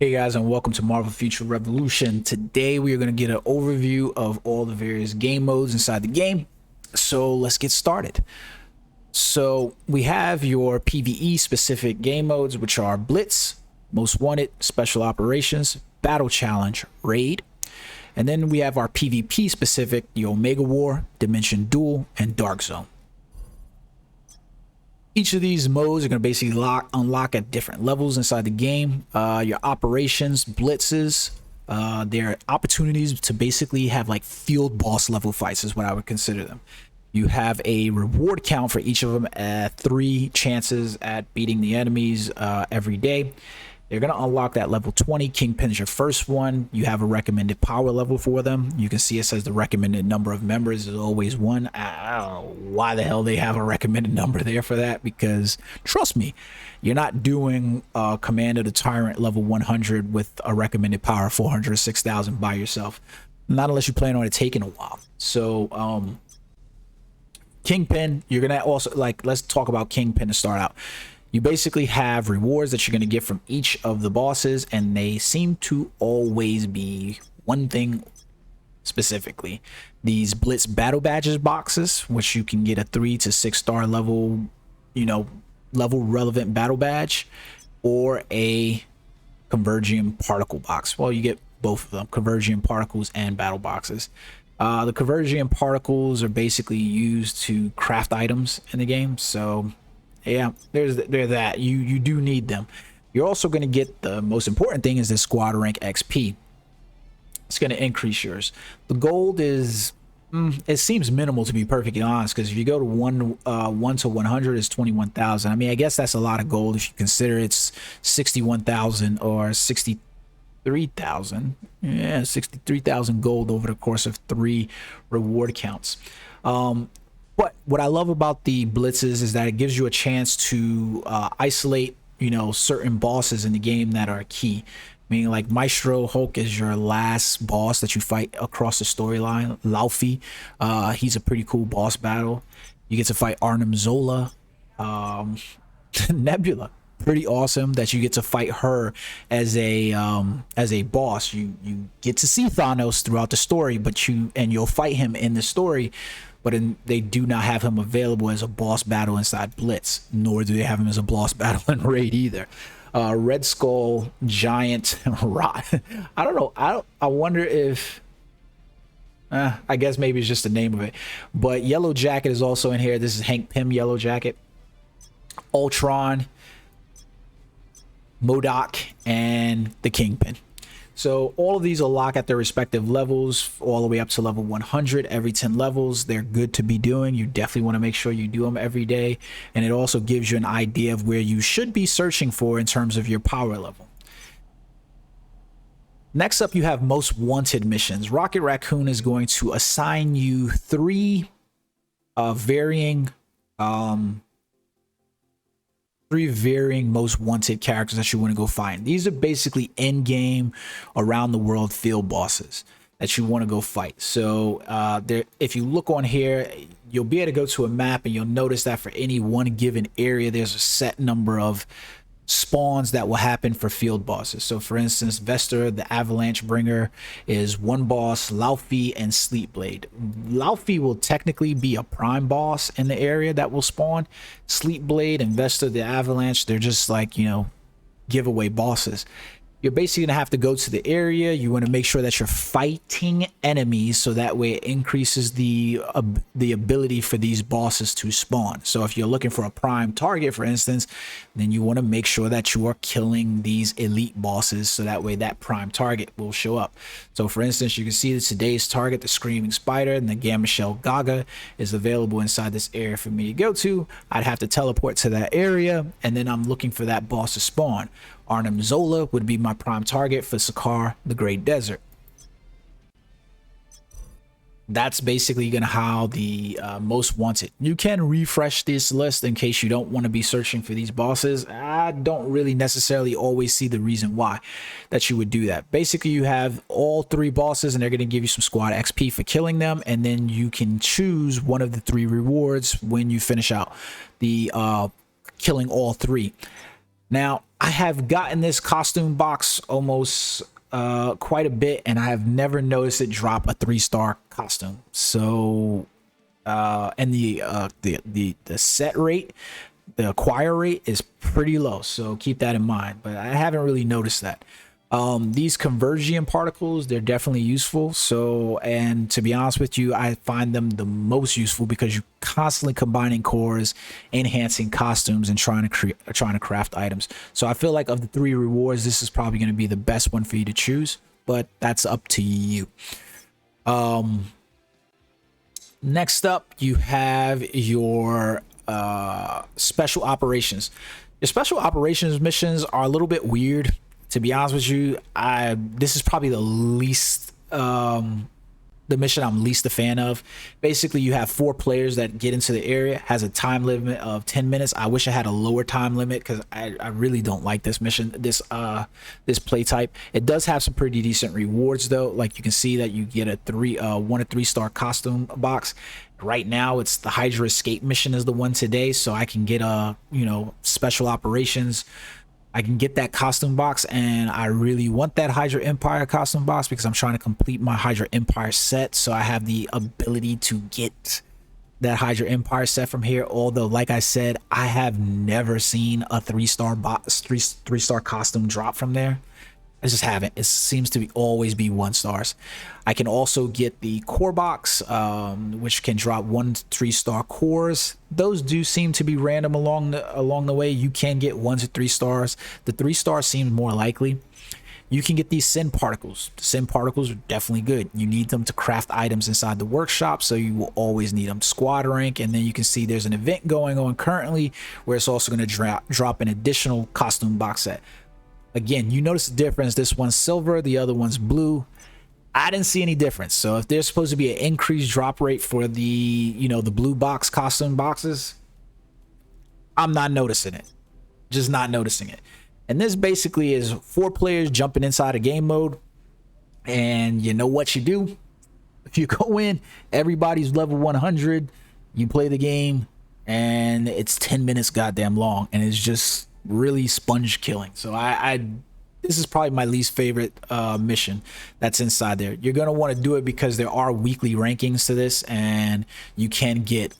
Hey guys, and welcome to Marvel Future Revolution. Today we are going to get an overview of all the various game modes inside the game. So let's get started. So we have your PvE specific game modes, which are Blitz, Most Wanted, Special Operations, Battle Challenge, Raid. And then we have our PvP specific, the Omega War, Dimension Duel, and Dark Zone. Each of these modes are going to basically unlock at different levels inside the game. Your operations, blitzes, they're opportunities to basically have like field boss level fights is what I would consider them. You have a reward count for each of them at 3 chances at beating the enemies every day. They're going to unlock that level 20. Kingpin is your first one. You have a recommended power level for them. You can see it says the recommended number of members is always 1. I don't know why the hell they have a recommended number there for that, because trust me, you're not doing Command of the Tyrant level 100 with a recommended power of 406,000 by yourself. Not unless you plan on it taking a while. So Kingpin, you're going to also, like, let's talk about Kingpin to start out. You basically have rewards that you're going to get from each of the bosses, and they seem to always be one thing specifically. These Blitz battle badges boxes, which you can get a 3 to 6 star level, level relevant battle badge, or a Convergium particle box. Well, you get both of them, Convergium particles and battle boxes. The Convergium particles are basically used to craft items in the game, so yeah, there's that. You do need them. You're also going to get, the most important thing is the squad rank XP. It's going to increase yours. The gold is it seems minimal, to be perfectly honest, because if you go to 1 to 100 is 21,000. I mean, I guess that's a lot of gold if you consider it's 61,000 or 63,000. Yeah, 63,000 gold over the course of 3 reward counts. But what I love about the blitzes is that it gives you a chance to isolate, certain bosses in the game that are key. Meaning, like, Maestro Hulk is your last boss that you fight across the storyline. Laufey, he's a pretty cool boss battle. You get to fight Arnim Zola, Nebula. Pretty awesome that you get to fight her as a boss. You get to see Thanos throughout the story, but you'll fight him in the story. But they do not have him available as a boss battle inside Blitz, nor do they have him as a boss battle in Raid either. Red Skull, Giant, Rot. I don't know. I wonder if, I guess maybe it's just the name of it. But Yellow Jacket is also in here. This is Hank Pym Yellow Jacket. Ultron, MODOK, and the Kingpin. So all of these will lock at their respective levels all the way up to level 100 every 10 levels. They're good to be doing. You definitely want to make sure you do them every day. And it also gives you an idea of where you should be searching for in terms of your power level. Next up, you have Most Wanted missions. Rocket Raccoon is going to assign you 3 varying most wanted characters that you want to go find. These are basically end game, around the world field bosses that you want to go fight. So if you look on here, you'll be able to go to a map and you'll notice that for any one given area, there's a set number of spawns that will happen for field bosses. So for instance, Vestor the Avalanche Bringer is 1 boss, Laufey and Sleepblade. Laufey will technically be a prime boss in the area that will spawn. Sleepblade and Vestor the Avalanche, they're just like, giveaway bosses. You're basically gonna have to go to the area. You want to make sure that you're fighting enemies, so that way it increases the ability for these bosses to spawn. So if you're looking for a prime target, for instance, then you want to make sure that you are killing these elite bosses, so that way that prime target will show up. So for instance, you can see that today's target, the Screaming Spider and the Gamma Shell Gaga, is available inside this area for me to go to. I'd have to teleport to that area, and then I'm looking for that boss to spawn. Arnim Zola would be my prime target for Sakaar, the Great Desert. That's basically gonna how the most wanted. You can refresh this list in case you don't want to be searching for these bosses. I don't really necessarily always see the reason why that you would do that. Basically, you have all 3 bosses and they're going to give you some squad XP for killing them, and then you can choose one of the 3 rewards when you finish out the killing all 3. Now, I have gotten this costume box almost quite a bit, and I have never noticed it drop a 3-star costume. So and the set rate, the acquire rate is pretty low, so keep that in mind. But I haven't really noticed that. These conversion particles, they're definitely useful. So, and to be honest with you, I find them the most useful because you're constantly combining cores, enhancing costumes, and trying to craft items. So I feel like of the 3 rewards, this is probably going to be the best one for you to choose, but that's up to you. Next up, you have your special operations. Your special operations missions are a little bit weird, to be honest with you. This is probably the least the mission I'm least a fan of. Basically, you have 4 players that get into the area, has a time limit of 10 minutes. I wish I had a lower time limit because I really don't like this mission, this play type. It does have some pretty decent rewards though. Like you can see that you get a 1 to 3-star costume box. Right now it's the Hydra escape mission is the one today, so I can get special operations. I can get that costume box, and I really want that Hydra Empire costume box because I'm trying to complete my Hydra Empire set, so I have the ability to get that Hydra Empire set from here. Although, like I said, I have never seen a 3-star box, 3-star costume drop from there. I just haven't. It seems to always be 1 stars. I can also get the core box, which can drop 1 to 3-star cores. Those do seem to be random along the way. You can get 1 to 3 stars. The 3-star seems more likely. You can get these sin particles. The sin particles are definitely good. You need them to craft items inside the workshop, so you will always need them. Squad rank, and then you can see there's an event going on currently where it's also going to drop an additional costume box set. Again, you notice the difference. This one's silver, the other one's blue. I didn't see any difference. So if there's supposed to be an increased drop rate for the the blue box costume boxes, I'm not noticing it. Just not noticing it. And this basically is 4 players jumping inside a game mode. And you know what you do? If you go in, everybody's level 100. You play the game, and it's 10 minutes goddamn long, and it's just really sponge killing. So this is probably my least favorite mission that's inside there. You're gonna want to do it because there are weekly rankings to this, and you can get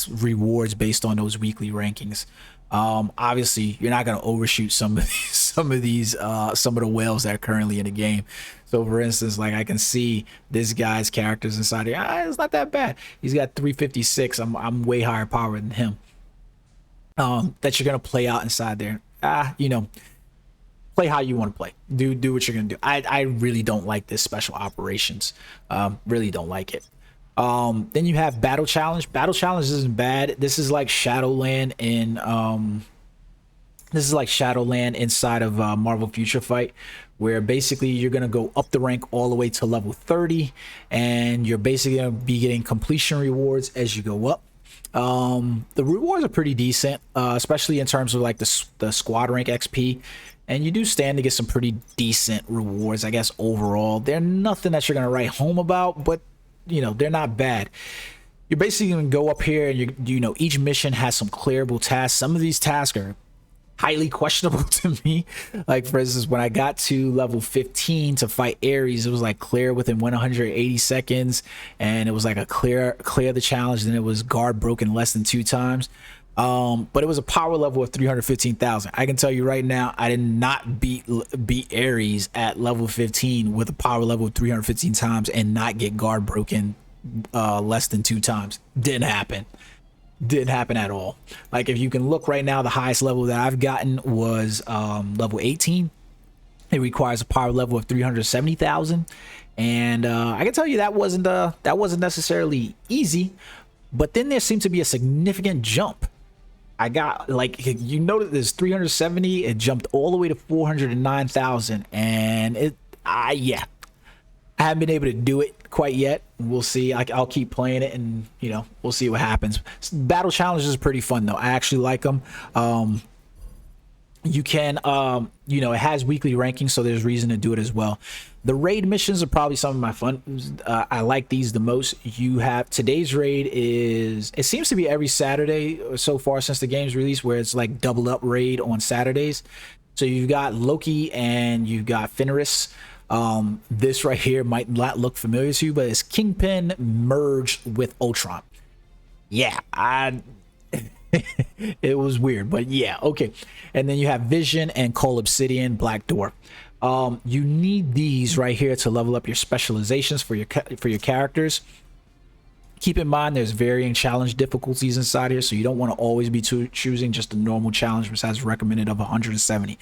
rewards based on those weekly rankings. Obviously you're not gonna overshoot some of the whales that are currently in the game. So for instance, like I can see this guy's characters inside here. It's not that bad. He's got 356. I'm way higher power than him. That you're gonna play out inside there. Play how you want to play. Do what you're gonna do. I really don't like this special operations. Really don't like it. Then you have battle challenge. Battle challenge isn't bad. This is like Shadowland inside of Marvel Future Fight, where basically you're gonna go up the rank all the way to level 30, and you're basically gonna be getting completion rewards as you go up. The rewards are pretty decent, especially in terms of like the squad rank XP, and you do stand to get some pretty decent rewards, I guess. Overall, they're nothing that you're gonna write home about, but they're not bad. You're basically gonna go up here, and each mission has some clearable tasks. Some of these tasks are highly questionable to me. Like for instance, when I got to level 15 to fight Ares, it was like clear within 180 seconds, and it was like a clear the challenge. Then it was guard broken less than 2 times, but it was a power level of 315,000. I can tell you right now, I did not beat Ares at level 15 with a power level of 315 times and not get guard broken less than 2 times. Didn't happen at all. Like if you can look right now, the highest level that I've gotten was level 18. It requires a power level of 370,000, and I can tell you that wasn't necessarily easy. But then there seemed to be a significant jump. I got, like, notice there's 370, it jumped all the way to 409,000, and I haven't been able to do it quite yet. We'll see. I'll keep playing it, and we'll see what happens. Battle challenges are pretty fun though. I actually like them. You can it has weekly rankings, so there's reason to do it as well. The raid missions are probably some of my fun. I like these the most. You have today's raid it seems to be every Saturday so far since the game's release, where it's like double up raid on Saturdays. So you've got Loki and you've got Fenris. This right here might not look familiar to you, but it's Kingpin merged with Ultron. Yeah, it was weird, but yeah, okay. And then you have Vision and Cole Obsidian, Black Dwarf. You need these right here to level up your specializations for your characters. Keep in mind there's varying challenge difficulties inside here, so you don't want to always be choosing just a normal challenge, which has recommended of 170.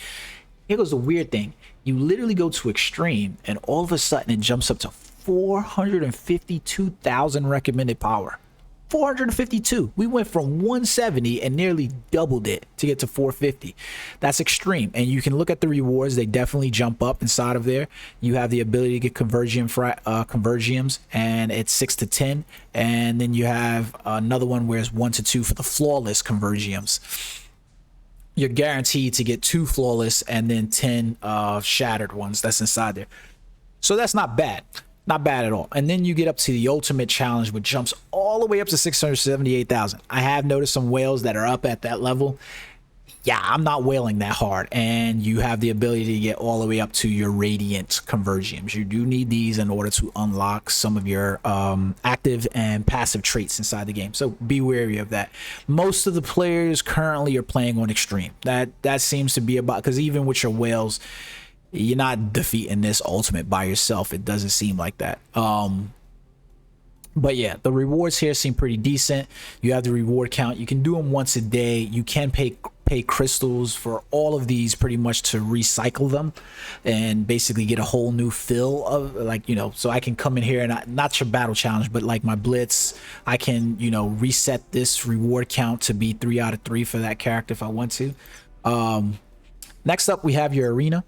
Here goes the weird thing. You literally go to extreme and all of a sudden it jumps up to 452,000 recommended power. 452. We went from 170 and nearly doubled it to get to 450. That's extreme. And you can look at the rewards. They definitely jump up inside of there. You have the ability to get convergiums, and it's 6 to 10. And then you have another one where it's 1 to 2 for the flawless convergiums. You're guaranteed to get 2 flawless and then 10 shattered ones that's inside there. So that's not bad. Not bad at all. And then you get up to the ultimate challenge, which jumps all the way up to 678,000. I have noticed some whales that are up at that level. Yeah, I'm not whaling that hard. And you have the ability to get all the way up to your radiant convergiums. You do need these in order to unlock some of your active and passive traits inside the game. So be wary of that. Most of the players currently are playing on extreme. That seems to be about, because even with your whales, you're not defeating this ultimate by yourself. It doesn't seem like that. But yeah, the rewards here seem pretty decent. You have the reward count. You can do them once a day. You can pay crystals for all of these pretty much to recycle them and basically get a whole new fill of, like, you know, so I can come in here and not your battle challenge, but like my blitz, I can, you know, reset this reward count to be 3 out of 3 for that character if I want to. Next up, we have your arena.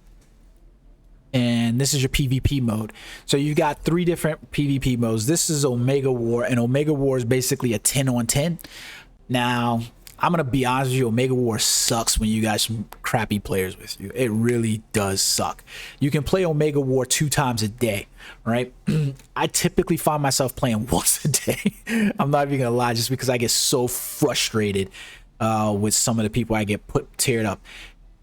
And this is your PvP mode. So you've got 3 different PvP modes. This is Omega War, and Omega War is basically a 10 on 10. Now, I'm gonna be honest with you, Omega War sucks when you got some crappy players with you. It really does suck. You can play Omega War 2 times a day, right? I typically find myself playing once a day. I'm not even gonna lie, just because I get so frustrated with some of the people I get teared up.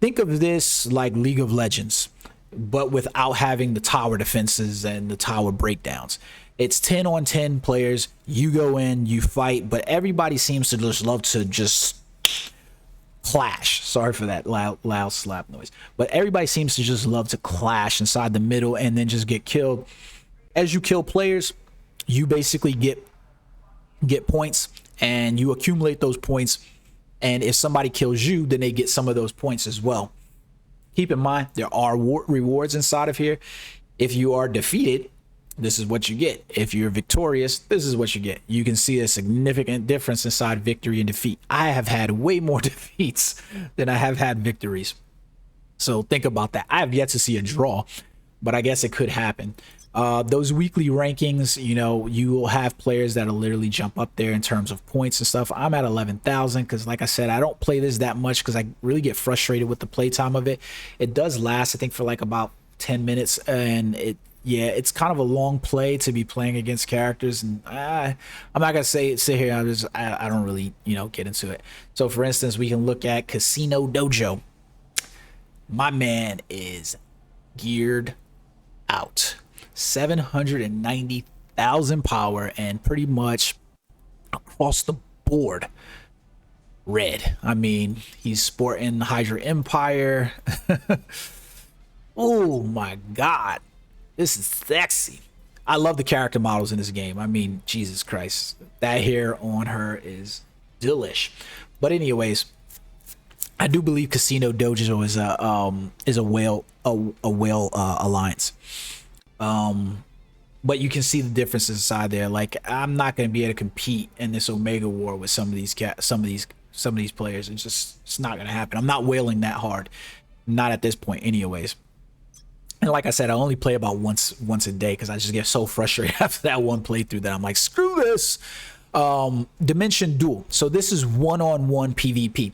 Think of this like League of Legends, but without having the tower defenses and the tower breakdowns. It's 10 on 10 players. You go in, you fight, but everybody seems to just love to just clash. Sorry for that loud slap noise. But everybody seems to just love to clash inside the middle and then just get killed. As you kill players, you basically get points, and you accumulate those points. And if somebody kills you, then they get some of those points as well. Keep in mind, there are rewards inside of here. If you are defeated, this is what you get. If you're victorious, this is what you get. You can see a significant difference inside victory and defeat. I have had way more defeats than I have had victories. So think about that. I have yet to see a draw, but I guess it could happen. Those weekly rankings, you know, you will have players that'll literally jump up there in terms of points and stuff. I'm at 11,000 because, like I said, I don't play this that much because I really get frustrated with the playtime of it. It does last, I think, for like about 10 minutes, and it's kind of a long play to be playing against characters, and I'm not gonna sit here. I don't really, you know, get into it. So, for instance, we can look at Casino Dojo. My man is geared out. 790,000 power, and pretty much across the board red. I mean, he's sporting Hydra Empire. Oh my god, this is sexy. I love the character models in this game. I mean, Jesus Christ, that hair on her is delish. But anyways, I do believe Casino Dojo is a whale alliance. But you can see the differences inside there. Like, I'm not going to be able to compete in this Omega War with some of these players. It's not going to happen. I'm not whaling that hard, not at this point, anyways. And like I said, I only play about once a day because I just get so frustrated after that one playthrough that I'm like, screw this. Dimension Duel. So this is one-on-one PvP.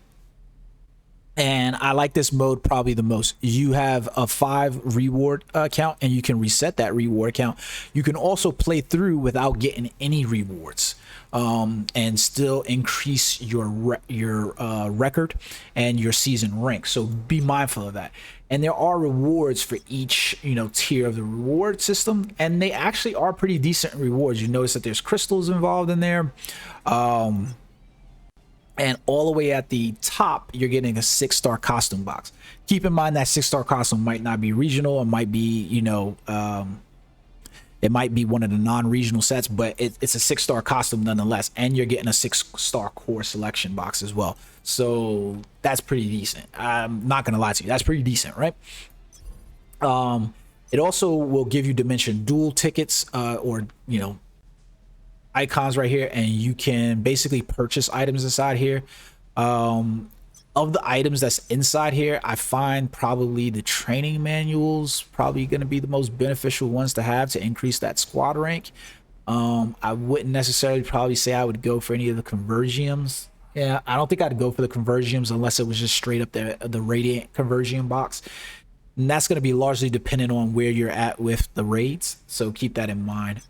And I like this mode probably the most. You have a 5 reward account, and you can reset that reward account. You can also play through without getting any rewards, and still increase your record and your season rank. So be mindful of that. And there are rewards for each, you know, tier of the reward system, and they actually are pretty decent rewards. You notice that there's crystals involved in there. And all the way at the top, you're getting a 6-star costume box. Keep in mind that 6-star costume might not be regional. It might be, you know, it might be one of the non-regional sets, but it's a 6-star costume nonetheless. And you're getting a 6-star core selection box as well. So that's pretty decent. I'm not going to lie to you. That's pretty decent, right? It also will give you Dimension Duel tickets, or, you know, icons right here, and you can basically purchase items inside here. Of the items that's inside here, I find probably the training manuals probably going to be the most beneficial ones to have to increase that squad rank. I wouldn't necessarily probably say I would go for any of the convergiums. Yeah, I don't think I'd go for the convergiums unless it was just straight up the Radiant convergium box. And that's going to be largely dependent on where you're at with the raids, so keep that in mind.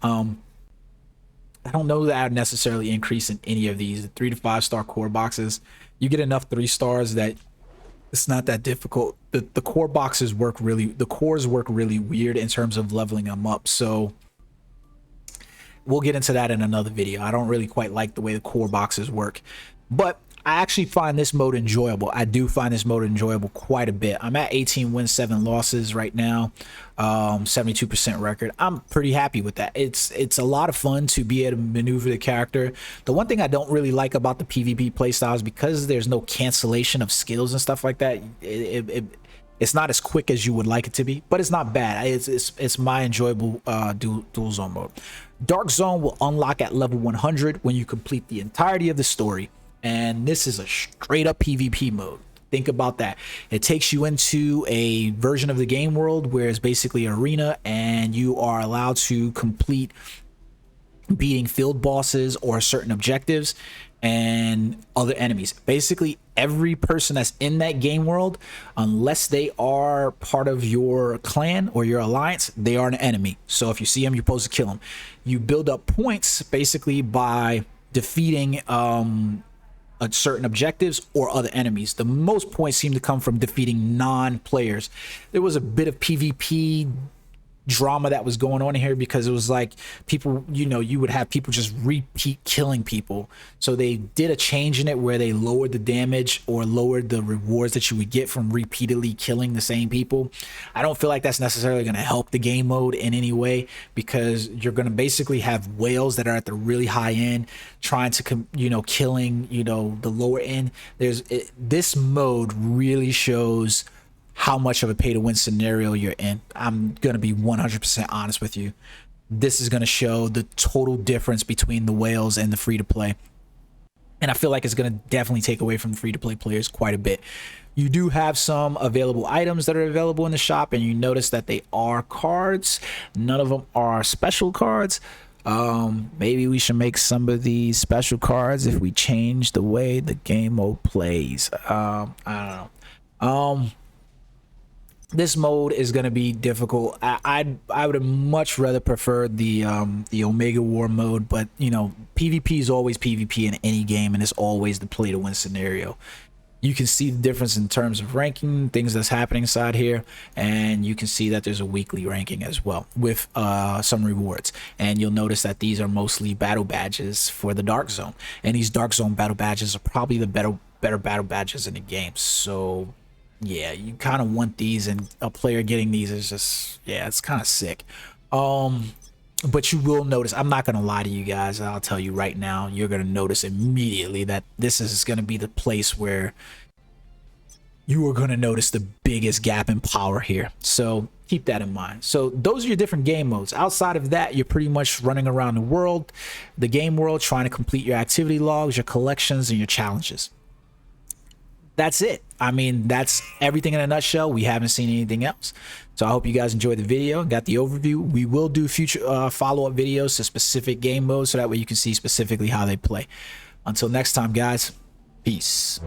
I don't know that I'd necessarily increase in any of these 3 to 5 star core boxes. You get enough 3 stars that it's not that difficult. The core boxes work really, the cores work really weird in terms of leveling them up. So we'll get into that in another video. I don't really quite like the way the core boxes work, but I actually find this mode enjoyable. I do find this mode enjoyable quite a bit. I'm at 18 wins, 7 losses right now, 72% record. I'm pretty happy with that. It's a lot of fun to be able to maneuver the character. The one thing I don't really like about the PvP playstyle is because there's no cancellation of skills and stuff like that. It's not as quick as you would like it to be, but it's not bad. It's my enjoyable dual zone mode. Dark Zone will unlock at level 100 when you complete the entirety of the story. And this is a straight up PvP mode. Think about that. It takes you into a version of the game world where it's basically an arena, and you are allowed to complete beating field bosses or certain objectives and other enemies. Basically every person that's in that game world, unless they are part of your clan or your alliance, they are an enemy. So if you see them, you're supposed to kill them. You build up points basically by defeating certain objectives or other enemies. The most points seem to come from defeating non-players. There was a bit of PvP drama that was going on here because it was like people, you know, you would have people just repeat killing people. So they did a change in it where they lowered the damage or lowered the rewards that you would get from repeatedly killing the same people. I don't feel like that's necessarily going to help the game mode in any way, because you're going to basically have whales that are at the really high end trying to, you know, killing, you know, the lower end. This mode really shows how much of a pay-to-win scenario you're in. I'm going to be 100% honest with you. This is going to show the total difference between the whales and the free-to-play. And I feel like it's going to definitely take away from the free-to-play players quite a bit. You do have some available items that are available in the shop, and you notice that they are cards. None of them are special cards. Maybe we should make some of these special cards if we change the way the game mode plays. I don't know. This mode is going to be difficult. I would have much rather preferred the Omega War mode, but you know, PvP is always PvP in any game, and it's always the play to win scenario. You can see the difference in terms of ranking, things that's happening inside here, and you can see that there's a weekly ranking as well with some rewards. And you'll notice that these are mostly battle badges for the Dark Zone, and these Dark Zone battle badges are probably the better battle badges in the game. So yeah, you kind of want these, and a player getting these is just, yeah, it's kind of sick. But you will notice, I'm not gonna lie to you guys, I'll tell you right now, you're gonna notice immediately that this is gonna be the place where you are gonna notice the biggest gap in power here. So keep that in mind. So those are your different game modes. Outside of that, you're pretty much running around the world, the game world, trying to complete your activity logs, your collections, and your challenges. That's it. I mean, that's everything in a nutshell. We haven't seen anything else. So I hope you guys enjoyed the video, got the overview. We will do future follow-up videos to specific game modes, so that way you can see specifically how they play. Until next time, guys, peace.